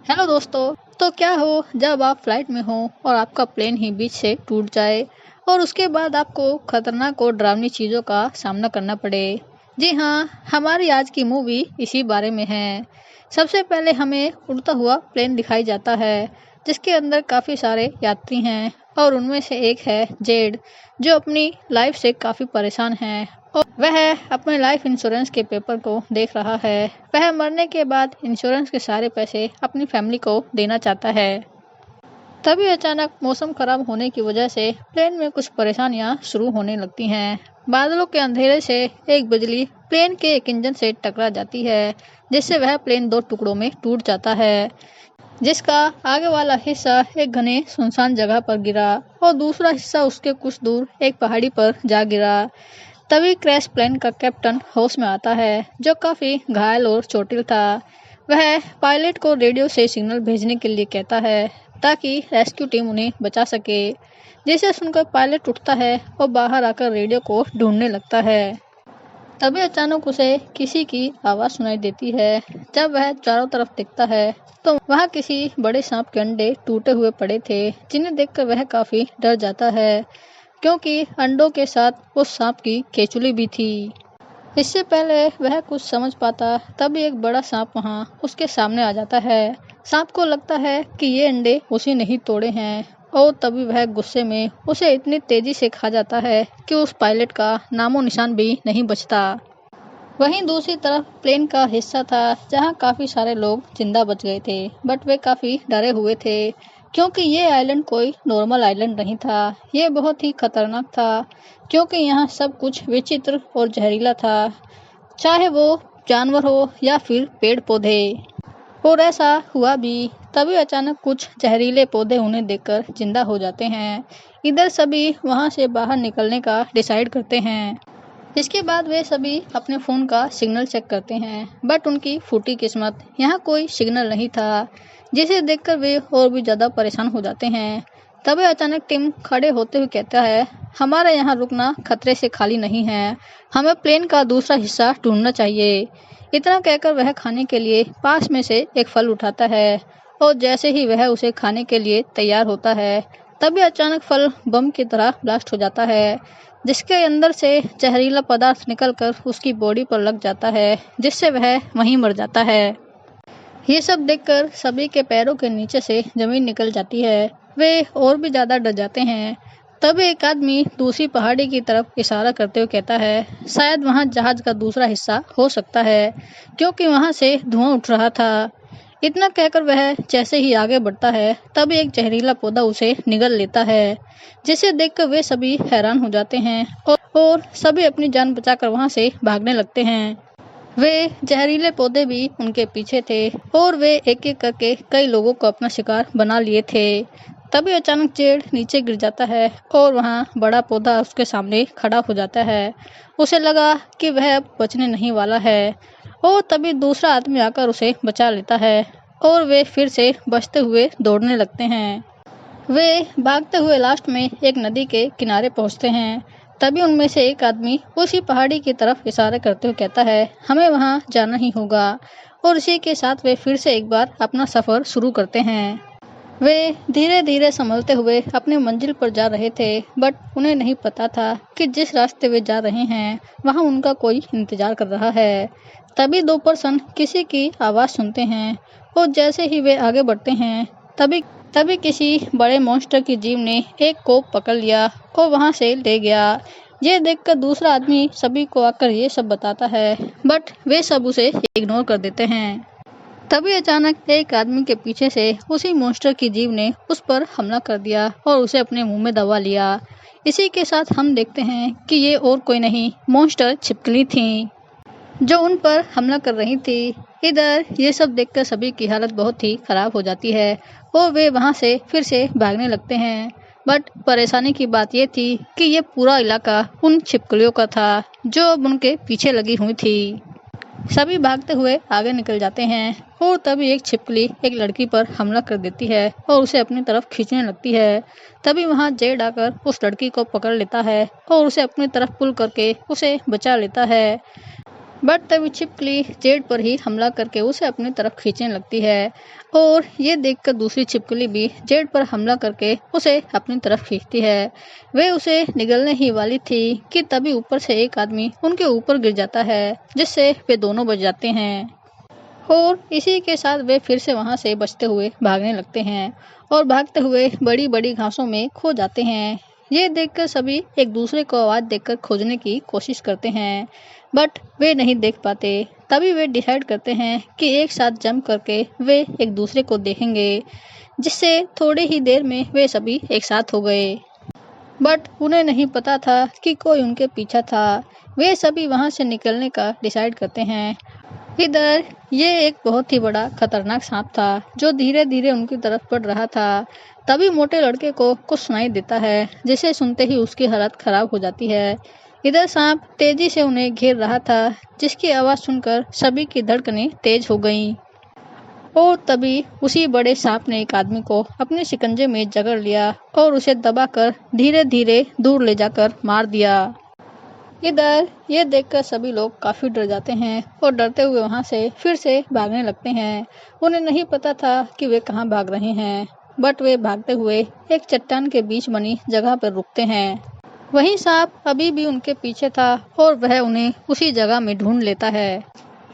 Hello दोस्तों। तो क्या हो जब आप फ्लाइट में हो और आपका प्लेन ही बीच से टूट जाए और उसके बाद आपको खतरनाक और डरावनी चीज़ों का सामना करना पड़े। जी हाँ, हमारी आज की मूवी इसी बारे में है। सबसे पहले हमें उड़ता हुआ प्लेन दिखाई जाता है जिसके अंदर काफ़ी सारे यात्री हैं और उनमें से एक है जेड जो अपनी लाइफ से काफ़ी परेशान है और वह अपने लाइफ इंश्योरेंस के पेपर को देख रहा है। वह मरने के बाद इंश्योरेंस के सारे पैसे अपनी फैमिली को देना चाहता है। तभी अचानक मौसम खराब होने की वजह से प्लेन में कुछ परेशानियां शुरू होने लगती हैं। बादलों के अंधेरे से एक बिजली प्लेन के एक इंजन से टकरा जाती है जिससे वह प्लेन दो टुकड़ों में टूट जाता है, जिसका आगे वाला हिस्सा एक घने सुनसान जगह पर गिरा और दूसरा हिस्सा उसके कुछ दूर एक पहाड़ी पर जा गिरा। तभी क्रैश प्लेन का कैप्टन होश में आता है जो काफी घायल और चोटिल था। वह पायलट को रेडियो से सिग्नल भेजने के लिए कहता है ताकि रेस्क्यू टीम उन्हें बचा सके। जिसे सुनकर पायलट उठता है और बाहर आकर रेडियो को ढूंढने लगता है। तभी अचानक उसे किसी की आवाज़ सुनाई देती है। जब वह चारों तरफ देखता है तो वहाँ किसी बड़े सांप के अंडे टूटे हुए पड़े थे जिन्हें देखकर वह काफी डर जाता है क्योंकि अंडों के साथ उस सांप की केचुली भी थी। इससे पहले वह कुछ समझ पाता तभी एक बड़ा सांप वहाँ उसके सामने आ जाता है। सांप को लगता है कि ये अंडे उसी ने ही तोड़े हैं और तभी वह गुस्से में उसे इतनी तेजी से खा जाता है कि उस पायलट का नामो निशान भी नहीं बचता। वहीं दूसरी तरफ प्लेन का हिस्सा था जहां काफी सारे लोग जिंदा बच गए थे, बट वे काफी डरे हुए थे क्योंकि ये आइलैंड कोई नॉर्मल आइलैंड नहीं था। ये बहुत ही खतरनाक था क्योंकि यहाँ सब कुछ विचित्र और जहरीला था, चाहे वो जानवर हो या फिर पेड़ पौधे। और ऐसा हुआ भी। तभी अचानक कुछ जहरीले पौधे उन्हें देखकर जिंदा हो जाते हैं। इधर सभी वहां से बाहर निकलने का डिसाइड करते हैं। इसके बाद वे सभी अपने फ़ोन का सिग्नल चेक करते हैं, बट उनकी फूटी किस्मत, यहाँ कोई सिग्नल नहीं था, जिसे देखकर वे और भी ज़्यादा परेशान हो जाते हैं। तभी अचानक टिम खड़े होते हुए कहता है, हमारा यहाँ रुकना खतरे से खाली नहीं है, हमें प्लेन का दूसरा हिस्सा ढूंढना चाहिए। इतना कहकर वह खाने के लिए पास में से एक फल उठाता है और जैसे ही वह उसे खाने के लिए तैयार होता है तभी अचानक फल बम की तरह ब्लास्ट हो जाता है, जिसके अंदर से जहरीला पदार्थ निकलकर उसकी बॉडी पर लग जाता है जिससे वह वहीं मर जाता है। ये सब देखकर सभी के पैरों के नीचे से जमीन निकल जाती है। वे और भी ज्यादा डर जाते हैं। तब एक आदमी दूसरी पहाड़ी की तरफ इशारा करते हुए कहता है, शायद वहां जहाज का दूसरा हिस्सा हो सकता है क्योंकि वहां से धुआं उठ रहा था। इतना कहकर वह जैसे ही आगे बढ़ता है तब एक जहरीला पौधा उसे निगल लेता है, जिसे देखकर वे सभी हैरान हो जाते हैं और सभी अपनी जान बचाकर वहां से भागने लगते हैं। वे जहरीले पौधे भी उनके पीछे थे और वे एक एक करके कई लोगों को अपना शिकार बना लिए थे। तभी अचानक जेड नीचे गिर जाता है और वहाँ बड़ा पौधा उसके सामने खड़ा हो जाता है। उसे लगा कि वह अब बचने नहीं वाला है और तभी दूसरा आदमी आकर उसे बचा लेता है और वे फिर से बचते हुए दौड़ने लगते हैं। वे भागते हुए लास्ट में एक नदी के किनारे पहुंचते हैं। तभी उनमें से एक आदमी उसी पहाड़ी की तरफ इशारा करते हुए कहता है, हमें वहां जाना ही होगा। और इसी के साथ वे फिर से एक बार अपना सफर शुरू करते हैं। वे धीरे धीरे संभलते हुए अपनी मंजिल पर जा रहे थे, बट उन्हें नहीं पता था कि जिस रास्ते वे जा रहे हैं वहां उनका कोई इंतजार कर रहा है। तभी दो पर्सन किसी की आवाज़ सुनते हैं और जैसे ही वे आगे बढ़ते हैं तभी तभी किसी बड़े मॉन्स्टर की जीव ने एक को पकड़ लिया और वहां से ले गया। ये देखकर दूसरा आदमी सभी को आकर ये सब बताता है, बट वे सब उसे इग्नोर कर देते हैं। तभी अचानक एक आदमी के पीछे से उसी मॉन्स्टर की जीव ने उस पर हमला कर दिया और उसे अपने मुंह में दबा लिया। इसी के साथ हम देखते हैं कि ये और कोई नहीं, मॉन्स्टर छिपकली थी जो उन पर हमला कर रही थी। इधर ये सब देखकर सभी की हालत बहुत ही खराब हो जाती है और वे वहां से फिर से भागने लगते हैं। बट परेशानी की बात ये थी कि ये पूरा इलाका उन छिपकलियों का था जो अब उनके पीछे लगी हुई थी। सभी भागते हुए आगे निकल जाते हैं और तभी एक छिपकली एक लड़की पर हमला कर देती है और उसे अपनी तरफ खींचने लगती है। तभी वहां जेड आकर उस लड़की को पकड़ लेता है और उसे अपनी तरफ पुल करके उसे बचा लेता है। बट तभी छिपकली जेड पर ही हमला करके उसे अपनी तरफ खींचने लगती है और ये देखकर दूसरी छिपकली भी जेड पर हमला करके उसे अपनी तरफ खींचती है। वे उसे निगलने ही वाली थी कि तभी ऊपर से एक आदमी उनके ऊपर गिर जाता है, जिससे वे दोनों बच जाते हैं और इसी के साथ वे फिर से वहां से बचते हुए भागने लगते हैं और भागते हुए बड़ी बड़ी घासों में खो जाते हैं। ये देखकर सभी एक दूसरे को आवाज देकर खोजने की कोशिश करते हैं, बट वे नहीं देख पाते। तभी वे डिसाइड करते हैं कि एक साथ जंप करके वे एक दूसरे को देखेंगे, जिससे थोड़ी ही देर में वे सभी एक साथ हो गए। बट उन्हें नहीं पता था कि कोई उनके पीछा था। वे सभी वहां से निकलने का डिसाइड करते हैं। इधर ये एक बहुत ही बड़ा खतरनाक सांप था जो धीरे धीरे उनकी तरफ बढ़ रहा था। तभी मोटे लड़के को कुछ सुनाई देता है, जिसे सुनते ही उसकी हालत खराब हो जाती है। इधर सांप तेजी से उन्हें घेर रहा था, जिसकी आवाज सुनकर सभी की धड़कनें तेज हो गईं। और तभी उसी बड़े सांप ने एक आदमी को अपने शिकंजे में जकड़ लिया और उसे दबाकर धीरे धीरे दूर ले जाकर मार दिया। इधर ये देखकर सभी लोग काफी डर जाते हैं और डरते हुए वहां से फिर से भागने लगते हैं। उन्हें नहीं पता था कि वे कहाँ भाग रहे हैं, बट वे भागते हुए एक चट्टान के बीच बनी जगह पर रुकते हैं। वहीं सांप अभी भी उनके पीछे था और वह उन्हें उसी जगह में ढूंढ लेता है,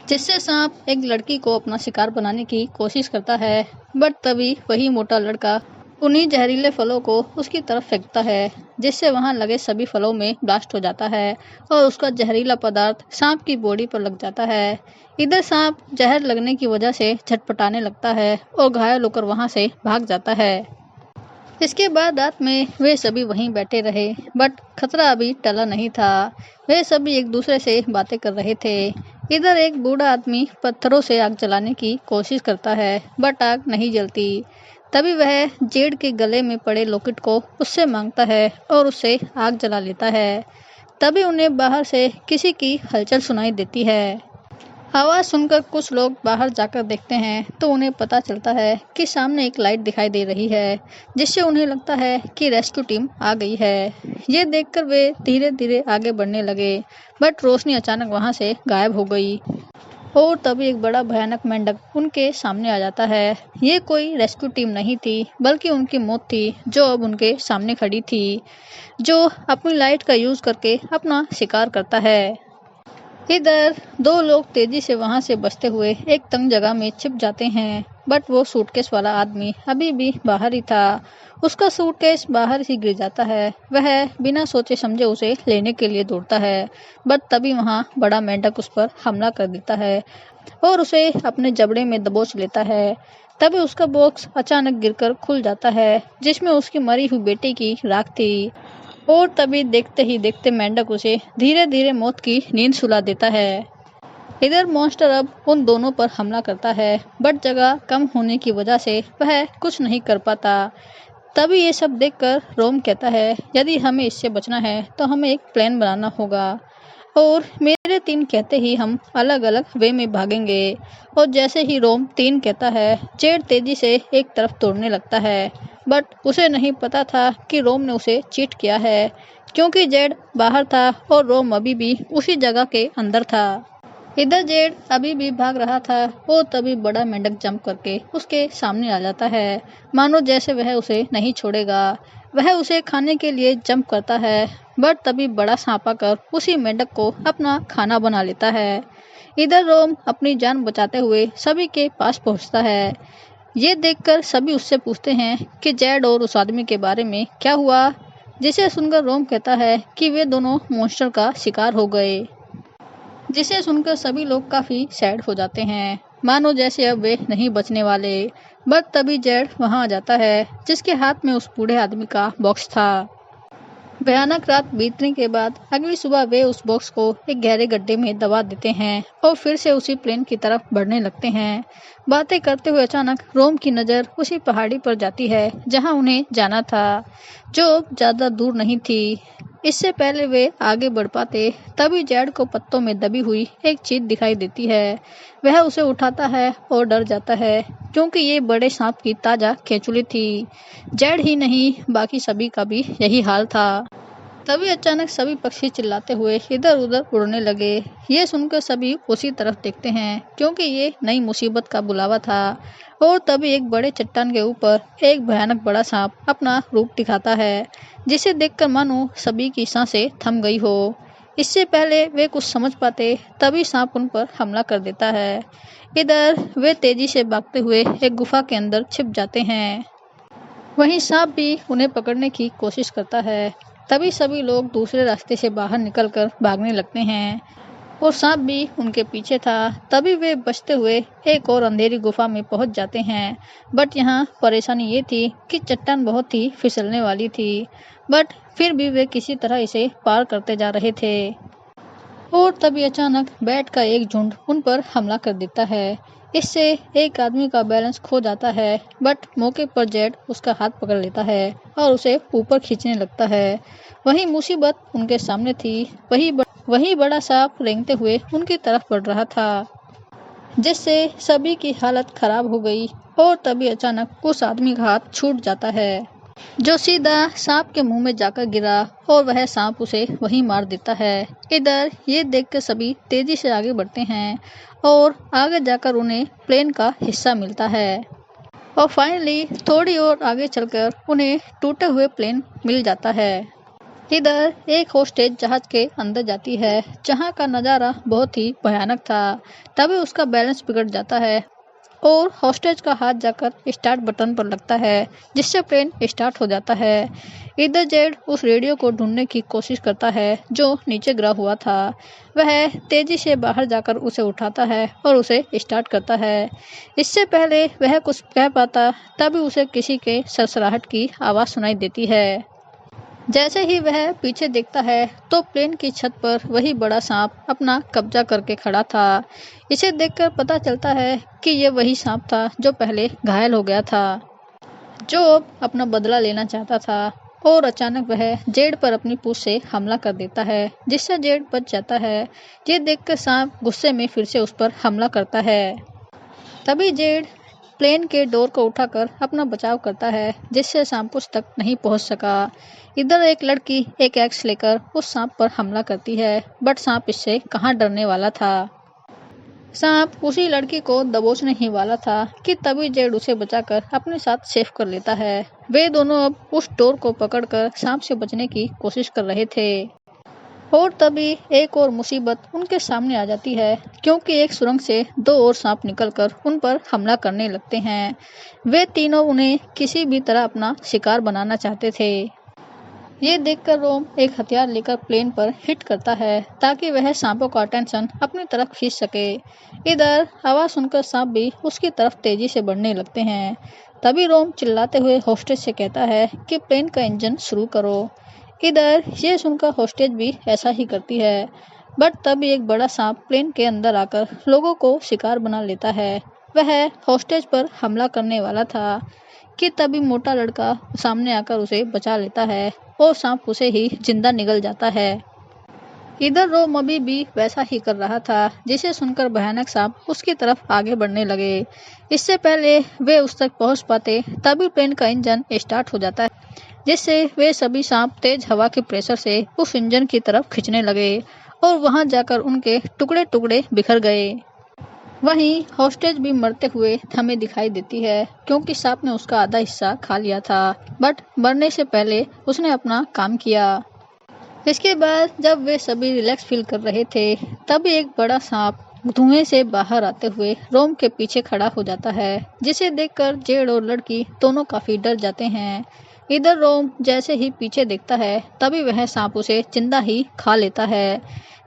जिससे सांप एक लड़की को अपना शिकार बनाने की कोशिश करता है। बट तभी वही मोटा लड़का उन्हीं जहरीले फलों को उसकी तरफ फेंकता है, जिससे वहां लगे सभी फलों में ब्लास्ट हो जाता है और उसका जहरीला पदार्थ सांप की बॉडी पर लग जाता है। इधर सांप जहर लगने की वजह से झटपटाने लगता है और घायल होकर वहां से भाग जाता है। इसके बाद रात में वे सभी वहीं बैठे रहे, बट खतरा अभी टला नहीं था। वे सभी एक दूसरे से बातें कर रहे थे। इधर एक बूढ़ा आदमी पत्थरों से आग जलाने की कोशिश करता है, बट आग नहीं जलती। तभी वह जेड के गले में पड़े लॉकेट को उससे मांगता है और उससे आग जला लेता है। तभी उन्हें बाहर से किसी की हलचल सुनाई देती है। आवाज सुनकर कुछ लोग बाहर जाकर देखते हैं तो उन्हें पता चलता है कि सामने एक लाइट दिखाई दे रही है, जिससे उन्हें लगता है कि रेस्क्यू टीम आ गई है। ये देखकर वे धीरे धीरे आगे बढ़ने लगे, बट रोशनी अचानक वहां से गायब हो गई और तभी एक बड़ा भयानक मेंढक उनके सामने आ जाता है। ये कोई रेस्क्यू टीम नहीं थी, बल्कि उनकी मौत थी जो अब उनके सामने खड़ी थी, जो अपनी लाइट का यूज करके अपना शिकार करता है। इधर दो लोग तेजी से वहां से बचते हुए एक तंग जगह में छिप जाते हैं, बट वो सूटकेस वाला आदमी अभी भी बाहर ही था। उसका सूटकेस बाहर ही गिर जाता है। वह बिना सोचे समझे उसे लेने के लिए दौड़ता है, बट तभी वहां बड़ा मेंढक उस पर हमला कर देता है और उसे अपने जबड़े में दबोच लेता है। तभी उसका बॉक्स अचानक गिरकर खुल जाता है, जिसमें उसकी मरी हुई बेटी की राख थी और तभी देखते ही देखते मेंढक उसे धीरे धीरे मौत की नींद सुला देता है। इधर मॉन्स्टर अब उन दोनों पर हमला करता है, बट जगह कम होने की वजह से वह कुछ नहीं कर पाता। तभी ये सब देखकर रोम कहता है, यदि हमें इससे बचना है तो हमें एक प्लान बनाना होगा और मेरे 3 कहते ही हम अलग अलग वे में भागेंगे। और जैसे ही रोम 3 कहता है, जेड तेजी से एक तरफ दौड़ने लगता है, बट उसे नहीं पता था कि रोम ने उसे चीट किया है, क्योंकि जेड बाहर था और रोम अभी भी उसी जगह के अंदर था। इधर जेड अभी भी भाग रहा था और तभी बड़ा मेंढक जंप करके उसके सामने आ जाता है, मानो जैसे वह उसे नहीं छोड़ेगा। वह उसे खाने के लिए जंप करता है, बट तभी बड़ा सांप आकर उसी मेंढक को अपना खाना बना लेता है। इधर रोम अपनी जान बचाते हुए सभी के पास पहुंचता है। ये देखकर सभी उससे पूछते हैं कि जेड और उस आदमी के बारे में क्या हुआ, जिसे सुनकर रोम कहता है कि वे दोनों मॉन्स्टर का शिकार हो गए। जिसे सुनकर सभी लोग काफी सैड हो जाते हैं, मानो जैसे अब वे नहीं बचने वाले। बट तभी जेड वहां आ जाता है, जिसके हाथ में उस बूढ़े आदमी का बॉक्स था। भयानक रात बीतने के बाद अगली सुबह वे उस बॉक्स को एक गहरे गड्ढे में दबा देते हैं और फिर से उसी प्लेन की तरफ बढ़ने लगते हैं। बातें करते हुए अचानक रोम की नज़र उसी पहाड़ी पर जाती है जहां उन्हें जाना था, जो ज़्यादा दूर नहीं थी। इससे पहले वे आगे बढ़ पाते, तभी जेड को पत्तों में दबी हुई एक चीज दिखाई देती है। वह उसे उठाता है और डर जाता है, क्योंकि ये बड़े सांप की ताजा केंचुली थी। जेड ही नहीं, बाकी सभी का भी यही हाल था। तभी अचानक सभी पक्षी चिल्लाते हुए इधर उधर उड़ने लगे। ये सुनकर सभी उसी तरफ देखते हैं क्योंकि ये नई मुसीबत का बुलावा था। और तभी एक बड़े चट्टान के ऊपर एक भयानक बड़ा सांप अपना रूप दिखाता है, जिसे देखकर मानो सभी की सांसें थम गई हो। इससे पहले वे कुछ समझ पाते तभी सांप उन पर हमला कर देता है। इधर वे तेजी से भागते हुए एक गुफा के अंदर छिप जाते हैं। वहीं सांप भी उन्हें पकड़ने की कोशिश करता है। तभी सभी लोग दूसरे रास्ते से बाहर निकलकर भागने लगते हैं और सांप भी उनके पीछे था। तभी वे बचते हुए एक और अंधेरी गुफा में पहुंच जाते हैं। बट यहाँ परेशानी ये थी कि चट्टान बहुत ही फिसलने वाली थी, बट फिर भी वे किसी तरह इसे पार करते जा रहे थे। और तभी अचानक बैट का एक झुंड उन पर हमला कर देता है। इससे एक आदमी का बैलेंस खो जाता है, बट मौके पर जेड उसका हाथ पकड़ लेता है और उसे ऊपर खींचने लगता है। वही मुसीबत उनके सामने थी। वही बड़ा सांप रेंगते हुए उनकी तरफ बढ़ रहा था, जिससे सभी की हालत खराब हो गई। और तभी अचानक उस आदमी का हाथ छूट जाता है, जो सीधा सांप के मुंह में जाकर गिरा और वह सांप उसे वहीं मार देता है। इधर ये देखकर सभी तेजी से आगे बढ़ते हैं और आगे जाकर उन्हें प्लेन का हिस्सा मिलता है। और फाइनली थोड़ी और आगे चलकर उन्हें टूटे हुए प्लेन मिल जाता है। इधर एक होस्टेज जहाज के अंदर जाती है, जहां का नज़ारा बहुत ही भयानक था। तभी उसका बैलेंस बिगड़ जाता है और हॉस्टेज का हाथ जाकर स्टार्ट बटन पर लगता है, जिससे प्लेन स्टार्ट हो जाता है। इधर जेड उस रेडियो को ढूंढने की कोशिश करता है जो नीचे गिरा हुआ था। वह तेजी से बाहर जाकर उसे उठाता है और उसे स्टार्ट करता है। इससे पहले वह कुछ कह पाता तभी उसे किसी के सरसराहट की आवाज़ सुनाई देती है। जैसे ही वह पीछे देखता है तो प्लेन की छत पर वही बड़ा सांप अपना कब्जा करके खड़ा था। इसे देखकर पता चलता है कि ये वही सांप था जो पहले घायल हो गया था, जो अब अपना बदला लेना चाहता था। और अचानक वह जेड पर अपनी पूंछ से हमला कर देता है, जिससे जेड बच जाता है। ये देखकर सांप गुस्से में फिर से उस पर हमला करता है। तभी जेड प्लेन के डोर को उठाकर अपना बचाव करता है, जिससे सांप उस तक नहीं पहुंच सका। इधर एक लड़की एक एक्स लेकर उस सांप पर हमला करती है, बट सांप इससे कहाँ डरने वाला था। सांप उसी लड़की को दबोचने ही वाला था कि तभी जेड उसे बचाकर अपने साथ सेफ कर लेता है। वे दोनों अब उस डोर को पकड़कर सांप से बचने की कोशिश कर रहे थे। और तभी एक और मुसीबत उनके सामने आ जाती है, क्योंकि एक सुरंग से दो और सांप निकलकर उन पर हमला करने लगते हैं। वे तीनों उन्हें किसी भी तरह अपना शिकार बनाना चाहते थे। ये देखकर रोम एक हथियार लेकर प्लेन पर हिट करता है ताकि वह सांपों का अटेंशन अपनी तरफ खींच सके। इधर आवाज सुनकर सांप भी उसकी तरफ तेजी से बढ़ने लगते हैं। तभी रोम चिल्लाते हुए होस्टेज से कहता है कि प्लेन का इंजन शुरू करो। इधर ये सुनकर होस्टेज भी ऐसा ही करती है, बट तभी एक बड़ा सांप प्लेन के अंदर आकर लोगों को शिकार बना लेता है। वह होस्टेज पर हमला करने वाला था कि तभी मोटा लड़का सामने आकर उसे बचा लेता है और सांप उसे ही जिंदा निगल जाता है। इधर रोम अभी भी वैसा ही कर रहा था, जिसे सुनकर भयानक सांप उसकी तरफ आगे बढ़ने लगे। इससे पहले वे उस तक पहुंच पाते तभी प्लेन का इंजन स्टार्ट हो जाता है, जिससे वे सभी सांप तेज हवा के प्रेशर से उस इंजन की तरफ खींचने लगे और वहां जाकर उनके टुकड़े टुकड़े बिखर गए। वहीं हॉस्टेज भी मरते हुए हमें दिखाई देती है, क्योंकि सांप ने उसका आधा हिस्सा खा लिया था, बट मरने से पहले उसने अपना काम किया। इसके बाद जब वे सभी रिलैक्स फील कर रहे थे तब एक बड़ा सांप धुएं से बाहर आते हुए रोम के पीछे खड़ा हो जाता है, जिसे देखकर जेड और लड़की दोनों काफी डर जाते हैं। इधर रोम जैसे ही पीछे देखता है तभी वह सांप उसे जिंदा ही खा लेता है।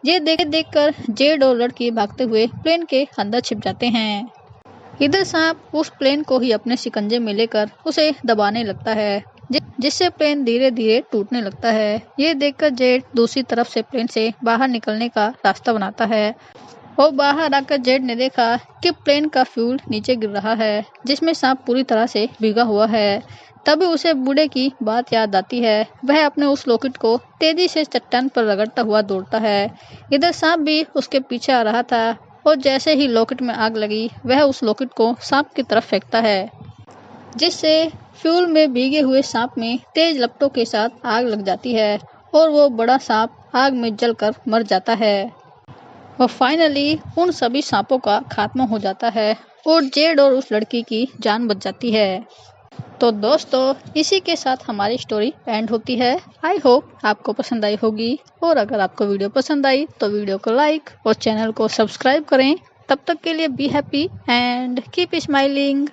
ये देखकर जेड और लड़की भागते हुए प्लेन के अंदर छिप जाते हैं। इधर सांप उस प्लेन को ही अपने शिकंजे में लेकर उसे दबाने लगता है, जिससे प्लेन धीरे धीरे टूटने लगता है। ये देखकर जेड दूसरी तरफ से प्लेन से बाहर निकलने का रास्ता बनाता है और बाहर आकर जेड ने देखा कि प्लेन का फ्यूल नीचे गिर रहा है, जिसमें सांप पूरी तरह से भीगा हुआ है। तभी उसे बूढ़े की बात याद आती है। वह अपने उस लॉकेट को तेजी से चट्टान पर रगड़ता हुआ दौड़ता है। इधर सांप भी उसके पीछे आ रहा था और जैसे ही लॉकेट में आग लगी वह उस लॉकेट को सांप की तरफ फेंकता है, जिससे फ्यूल में भीगे हुए सांप में तेज लपटों के साथ आग लग जाती है और वो बड़ा सांप आग में जलकर मर जाता है और फाइनली उन सभी सांपों का खात्मा हो जाता है और जेड और उस लड़की की जान बच जाती है। तो दोस्तों इसी के साथ हमारी स्टोरी एंड होती है। आई होप आपको पसंद आई होगी और अगर आपको वीडियो पसंद आई तो वीडियो को लाइक और चैनल को सब्सक्राइब करें। तब तक के लिए be happy and keep smiling.